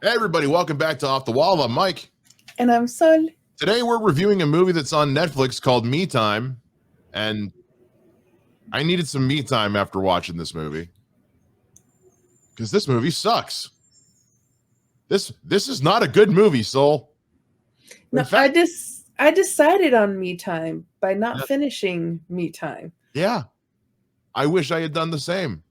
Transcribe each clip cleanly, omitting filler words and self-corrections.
Hey everybody, welcome back to Off the Wall. I'm Mike. And I'm Sol. Today we're reviewing a movie that's on Netflix called Me Time, and I needed some me time after watching this movie because this movie sucks. This is not a good movie, Sol. In No, fact, I decided on me time by not yeah, finishing me time. yeah, I wish I had done the same.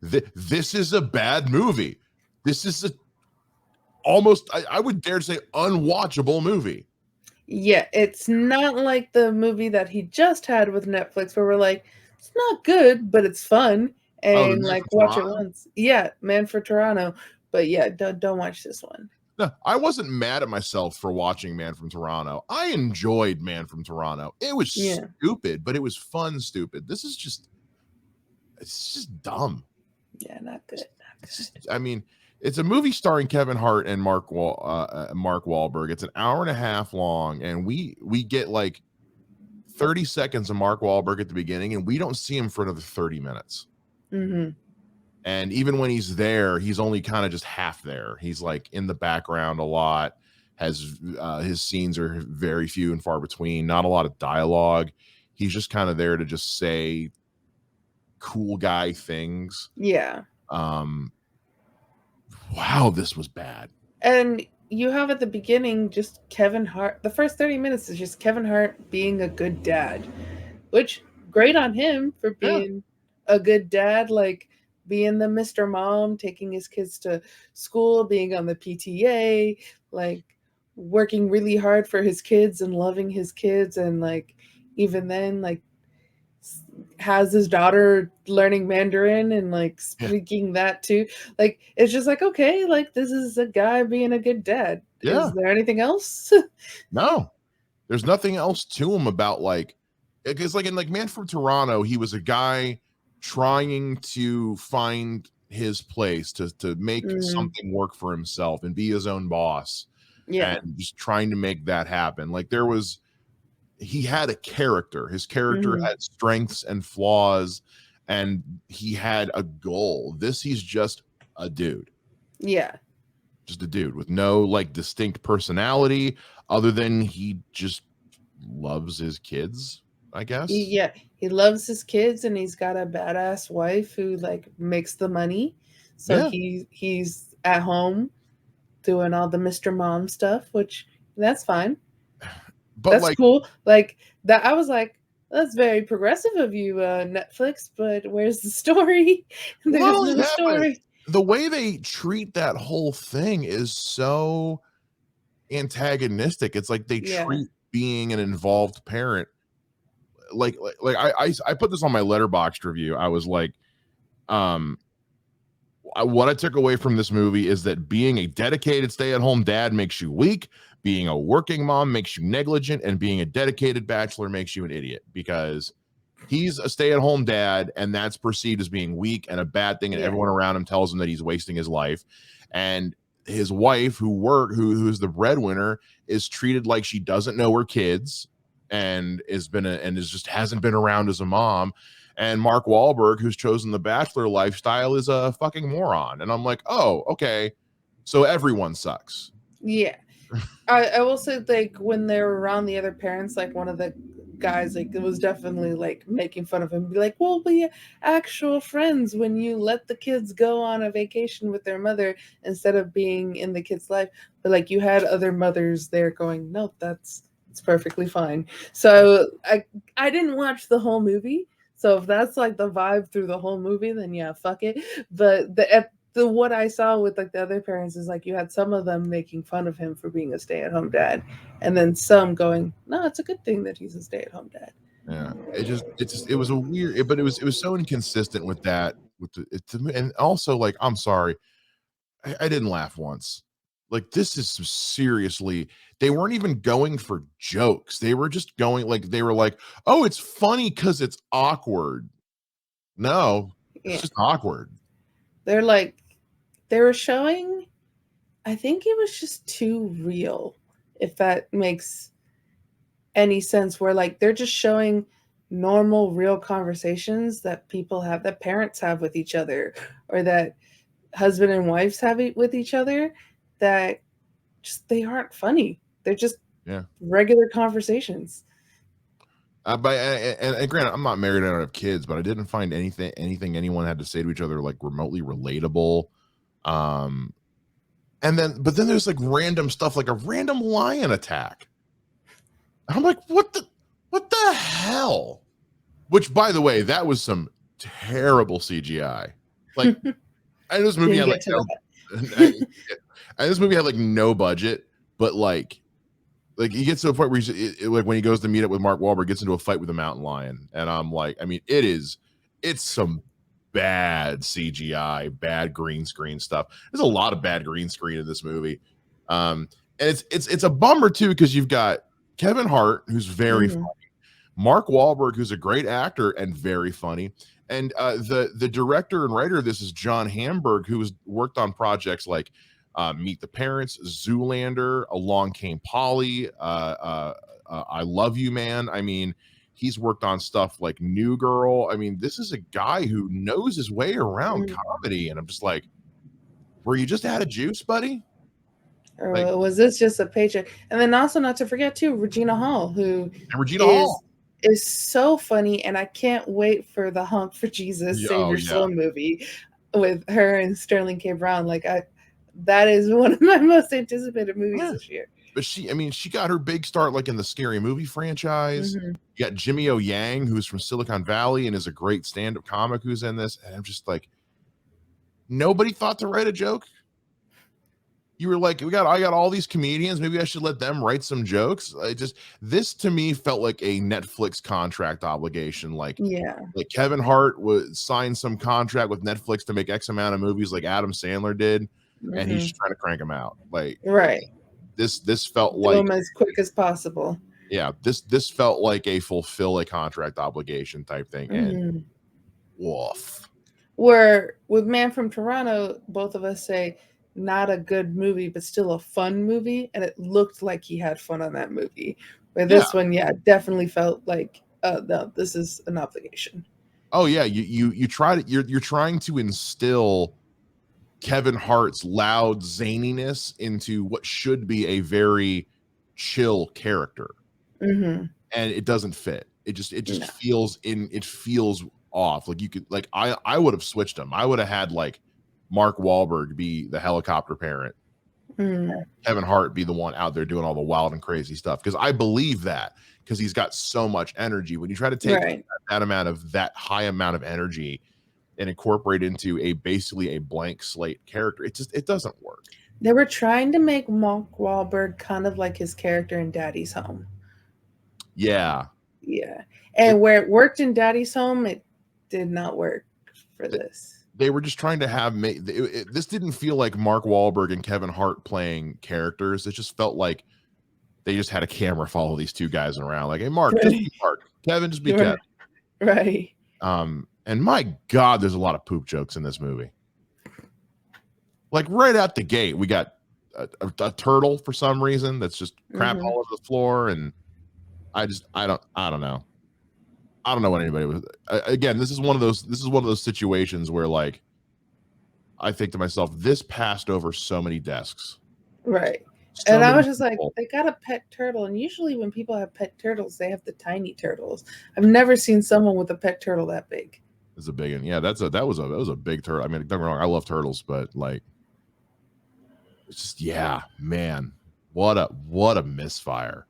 This is a bad movie. This is a almost I would dare say unwatchable movie. Yeah, it's not like the movie that he just had with Netflix where we're like, it's not good, but it's fun Oh, the and Man like from watch it Toronto. once. Yeah, Man for Toronto. But yeah, don't watch this one. No, I wasn't mad at myself for watching Man from Toronto. I enjoyed Man from Toronto. It was Yeah. stupid, but it was fun stupid. It's just dumb. Yeah, not good. Not good. I mean, it's a movie starring Kevin Hart and Mark Wahlberg. It's an hour and a half long, and we get like 30 seconds of Mark Wahlberg at the beginning, and we don't see him for another 30 minutes. Mm-hmm. And even when he's there, he's only kind of just half there. He's like in the background a lot. Has his scenes are very few and far between. Not a lot of dialogue. He's just kind of there to just say cool guy things. Yeah. Wow, this was bad. And you have at the beginning just Kevin Hart. The first 30 minutes is just Kevin Hart being a good dad, which great on him for Yeah. being a good dad, like being the Mr. Mom, taking his kids to school, being on the PTA, like working really hard for his kids and loving his kids. And like, even then, like, has his daughter learning Mandarin and like Yeah. speaking that too. Like it's just like, okay, like this is a guy being a good dad. Yeah. Is there anything else? No, there's nothing else to him about like, because like in like Man from Toronto, he was a guy trying to find his place to make something work for himself and be his own boss Yeah. and just trying to make that happen. Like he had a character. His character Mm-hmm. had strengths and flaws, and he had a goal. He's just a dude. Yeah. Just a dude with no like distinct personality other than he just loves his kids, I guess. Yeah, he loves his kids and he's got a badass wife who like makes the money. So Yeah. he's at home doing all the Mr. Mom stuff, which that's fine. But That's like, cool. Like that I was like, that's very progressive of you, Netflix, but where's the story? well, not There's only no that, but story. the way they treat that whole thing is so antagonistic. It's like they Yeah. treat being an involved parent like I put this on my Letterboxd review. I was like, what I took away from this movie is that being a dedicated stay-at-home dad makes you weak, being a working mom makes you negligent, and being a dedicated bachelor makes you an idiot because he's a stay-at-home dad and that's perceived as being weak and a bad thing, and Yeah. everyone around him tells him that he's wasting his life. And his wife, who's the breadwinner, is treated like she doesn't know her kids and just hasn't been around as a mom. And Mark Wahlberg, who's chosen the bachelor lifestyle, is a fucking moron. And I'm like, oh, okay, so everyone sucks. Yeah. I will say like when they were around the other parents, like one of the guys like it was definitely like making fun of him, be like, we'll be actual friends when you let the kids go on a vacation with their mother instead of being in the kid's life. But like you had other mothers there going, no, it's perfectly fine. So I didn't watch the whole movie. So if that's like the vibe through the whole movie, then yeah, fuck it. But the what I saw with like the other parents is like you had some of them making fun of him for being a stay-at-home dad, and then some going, "No, it's a good thing that he's a stay-at-home dad." Yeah, it was a weird, but it was so inconsistent with that. And also like, I'm sorry, I didn't laugh once. Like this is seriously, they weren't even going for jokes. They were just going like they were like, oh, it's funny because it's awkward. No, it's Yeah, just awkward. they're like they were showing. I think it was just too real, if that makes any sense. Where like they're just showing normal, real conversations that people have, that parents have with each other, or that husband and wives have with each other that just they aren't funny. They're just Yeah. regular conversations. And granted, I'm not married, I don't have kids, but I didn't find anything anyone had to say to each other like remotely relatable. But then there's like random stuff, like a random lion attack. I'm like, what the hell? Which, by the way, that was some terrible CGI. Like, and this movie had like this movie had like no budget, but like he gets to a point where like when he goes to meet up with Mark Wahlberg, gets into a fight with a mountain lion, and I'm like, I mean, it's some bad CGI, bad green screen stuff. There's a lot of bad green screen in this movie, and it's a bummer too, because you've got Kevin Hart, who's very funny, Mark Wahlberg, who's a great actor and very funny, and the director and writer of this is John Hamburg, who has worked on projects like Meet the Parents, Zoolander, Along Came Polly, I Love You Man. I mean, he's worked on stuff like New Girl. I mean, this is a guy who knows his way around comedy, and I'm just like, were you just out of juice, buddy? Or was this just a paycheck? And then also, not to forget too, Regina Hall, who is so funny, and I can't wait for the Honk for Jesus Save Your Soul movie with her and Sterling K. Brown. Like that is one of my most anticipated movies this year. But she got her big start like in the Scary Movie franchise. You got Jimmy O Yang, who's from Silicon Valley and is a great stand-up comic who's in this. And I'm just like, nobody thought to write a joke. You were like, I got all these comedians. Maybe I should let them write some jokes. This to me felt like a Netflix contract obligation. Like Kevin Hart signed some contract with Netflix to make X amount of movies like Adam Sandler did. And he's just trying to crank them out. Like, this felt like them as quick as possible. Yeah, this felt like a fulfill a contract obligation type thing. And woof. Where with Man from Toronto, both of us say not a good movie, but still a fun movie, and it looked like he had fun on that movie. Where this one, definitely felt like no, this is an obligation. Oh yeah, you're trying to instill Kevin Hart's loud zaniness into what should be a very chill character, and it doesn't fit. It just feels off. Like you could I would have switched him. I would have had like Mark Wahlberg be the helicopter parent, Kevin Hart be the one out there doing all the wild and crazy stuff, because I believe that, because he's got so much energy. When you try to take that high amount of energy and incorporate into basically a blank slate character, it doesn't work. They were trying to make Mark Wahlberg kind of like his character in Daddy's Home. Yeah. And where it worked in Daddy's Home, it did not work for this. They were just trying to have this didn't feel like Mark Wahlberg and Kevin Hart playing characters. It just felt like they just had a camera follow these two guys around. Like, hey, Mark, just be Mark. Kevin, just be Kevin. Right. And my God, there's a lot of poop jokes in this movie. Like right out the gate, we got a turtle for some reason that's just crap all over the floor, and I don't know. I don't know what anybody was. Again, this is one of those situations where, like, I think to myself, this passed over so many desks. Right. And I was just like, they got a pet turtle, and usually when people have pet turtles, they have the tiny turtles. I've never seen someone with a pet turtle that big. It's a big one. Yeah, that was a big turtle. I mean, don't get me wrong, I love turtles, but like, it's just, man, what a misfire.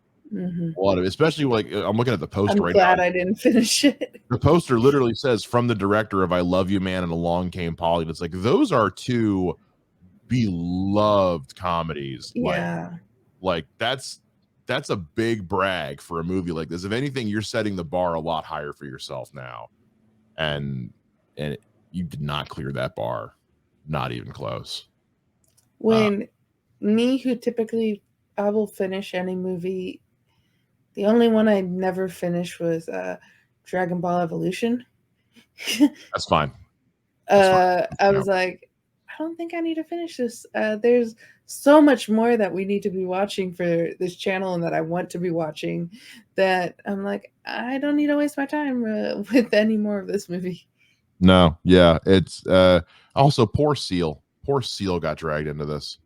Especially like, I'm looking at the poster right now. I'm glad I didn't finish it. The poster literally says, from the director of I Love You Man and Along Came Polly. And it's like, those are two beloved comedies. Like that's a big brag for a movie like this. If anything, you're setting the bar a lot higher for yourself now, and you did not clear that bar, not even close. When me, who typically I will finish any movie, the only one I never finished was Dragon Ball Evolution. That's fine. I was like, I don't think I need to finish this. There's so much more that we need to be watching for this channel and that I want to be watching, that I'm like, I don't need to waste my time with any more of this movie. No, yeah. It's also poor Seal. poor Seal got dragged into this.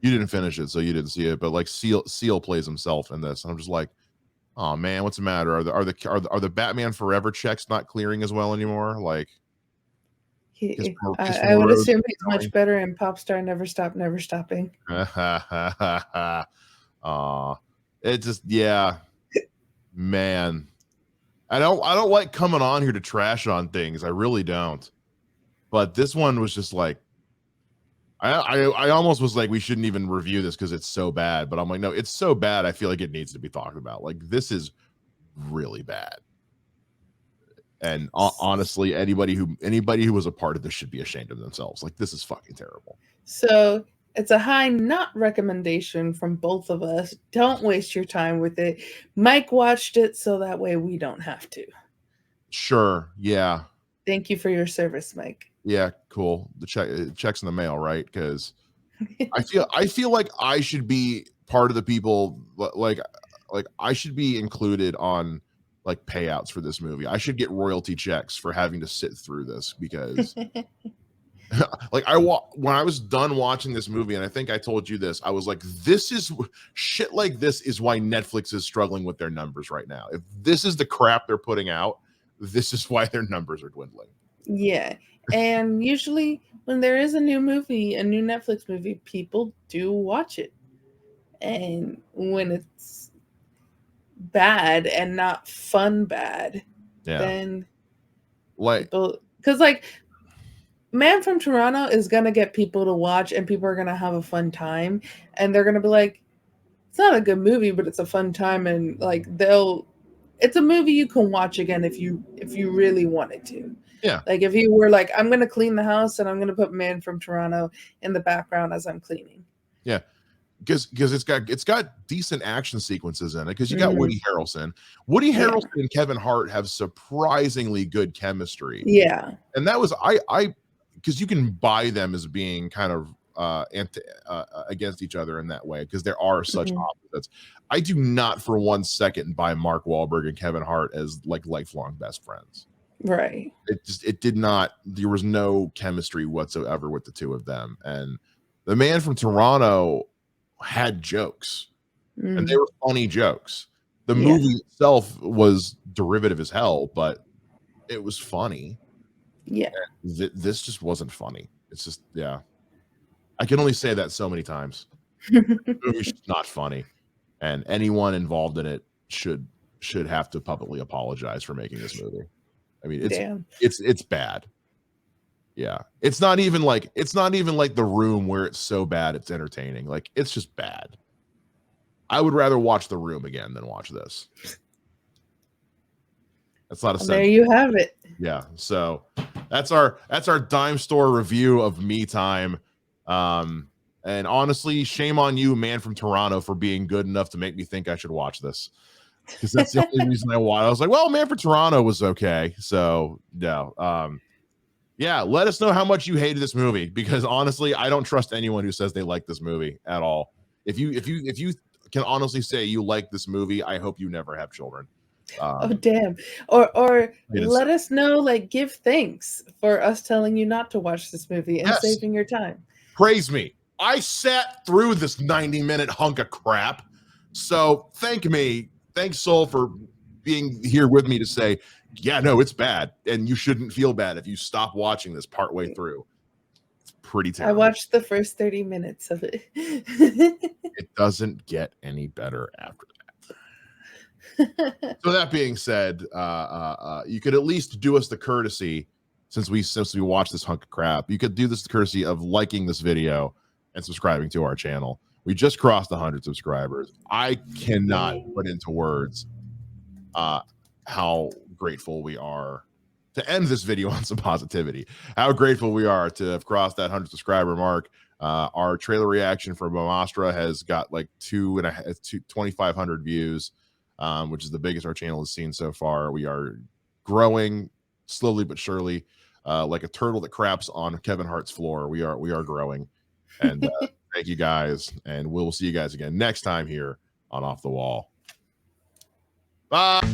You didn't finish it, so you didn't see it. But like Seal plays himself in this, and I'm just like, oh man, what's the matter? Are the Batman Forever checks not clearing as well anymore? Like, I would assume he's much better in Popstar Never Stop, Never Stopping. It just, yeah, man. I don't like coming on here to trash on things. I really don't. But this one was just like, I almost was like, we shouldn't even review this because it's so bad. But I'm like, no, it's so bad. I feel like it needs to be talked about. Like, this is really bad. And honestly, anybody who was a part of this should be ashamed of themselves. Like, this is fucking terrible. So it's a high not recommendation from both of us. Don't waste your time with it. Mike watched it, so that way we don't have to. Sure. Yeah. Thank you for your service, Mike. Yeah, cool. The check's in the mail, right? Because I feel like I should be part of the people, like I should be included on like payouts for this movie. I should get royalty checks for having to sit through this because like when I was done watching this movie, and I think I told you this, I was like, this is shit. Like, this is why Netflix is struggling with their numbers right now. If this is the crap they're putting out, this is why their numbers are dwindling. Yeah. And usually when there is a new movie, a new Netflix movie, people do watch it. And when it's bad and not fun bad, then like, because like Man from Toronto is gonna get people to watch, and people are gonna have a fun time, and they're gonna be like, it's not a good movie, but it's a fun time, and like it's a movie you can watch again if you really wanted to. Yeah. Like if you were like, I'm gonna clean the house and I'm gonna put Man from Toronto in the background as I'm cleaning. Yeah. Because it's got decent action sequences in it. Because you got Woody Harrelson. Woody Harrelson and Kevin Hart have surprisingly good chemistry. Yeah. And that was I because you can buy them as being kind of against each other in that way, because there are such opposites. I do not for 1 second buy Mark Wahlberg and Kevin Hart as like lifelong best friends. Right. It did not. There was no chemistry whatsoever with the two of them. And the Man from Toronto had jokes, and they were funny jokes. The movie itself was derivative as hell, but it was funny. Yeah. This just wasn't funny. It's just, yeah. I can only say that so many times. The movie's not funny, and anyone involved in it should have to publicly apologize for making this movie. I mean, it's bad. Yeah, it's not even like The Room, where it's so bad it's entertaining. Like, it's just bad. I would rather watch The Room again than watch this. That's not a. There you have it. Yeah, so that's our dime store review of Me Time. And honestly, shame on you, Man from Toronto, for being good enough to make me think I should watch this, because that's the only reason I watched. I was like, well, Man from Toronto was okay, so no. Yeah, let us know how much you hated this movie, because honestly, I don't trust anyone who says they like this movie at all. If you can honestly say you like this movie, I hope you never have children. Oh damn. Or let us know, like, give thanks for us telling you not to watch this movie and saving your time. Praise me. I sat through this 90-minute hunk of crap. So thank me. Thanks, Soul, for being here with me to say, yeah, no, it's bad. And you shouldn't feel bad if you stop watching this partway through. It's pretty terrible. I watched the first 30 minutes of it. It doesn't get any better after that. So that being said, you could at least do us the courtesy, since we watched this hunk of crap, you could do this the courtesy of liking this video and subscribing to our channel. We just crossed 100 subscribers. I cannot put into words how grateful we are to end this video on some positivity. How grateful we are to have crossed that 100 subscriber mark. Our trailer reaction for Bomastra has got like 2,500 views, which is the biggest our channel has seen so far. We are growing slowly but surely, like a turtle that craps on Kevin Hart's floor. We are growing, and thank you guys, and we'll see you guys again next time here on Off the Wall. Bye.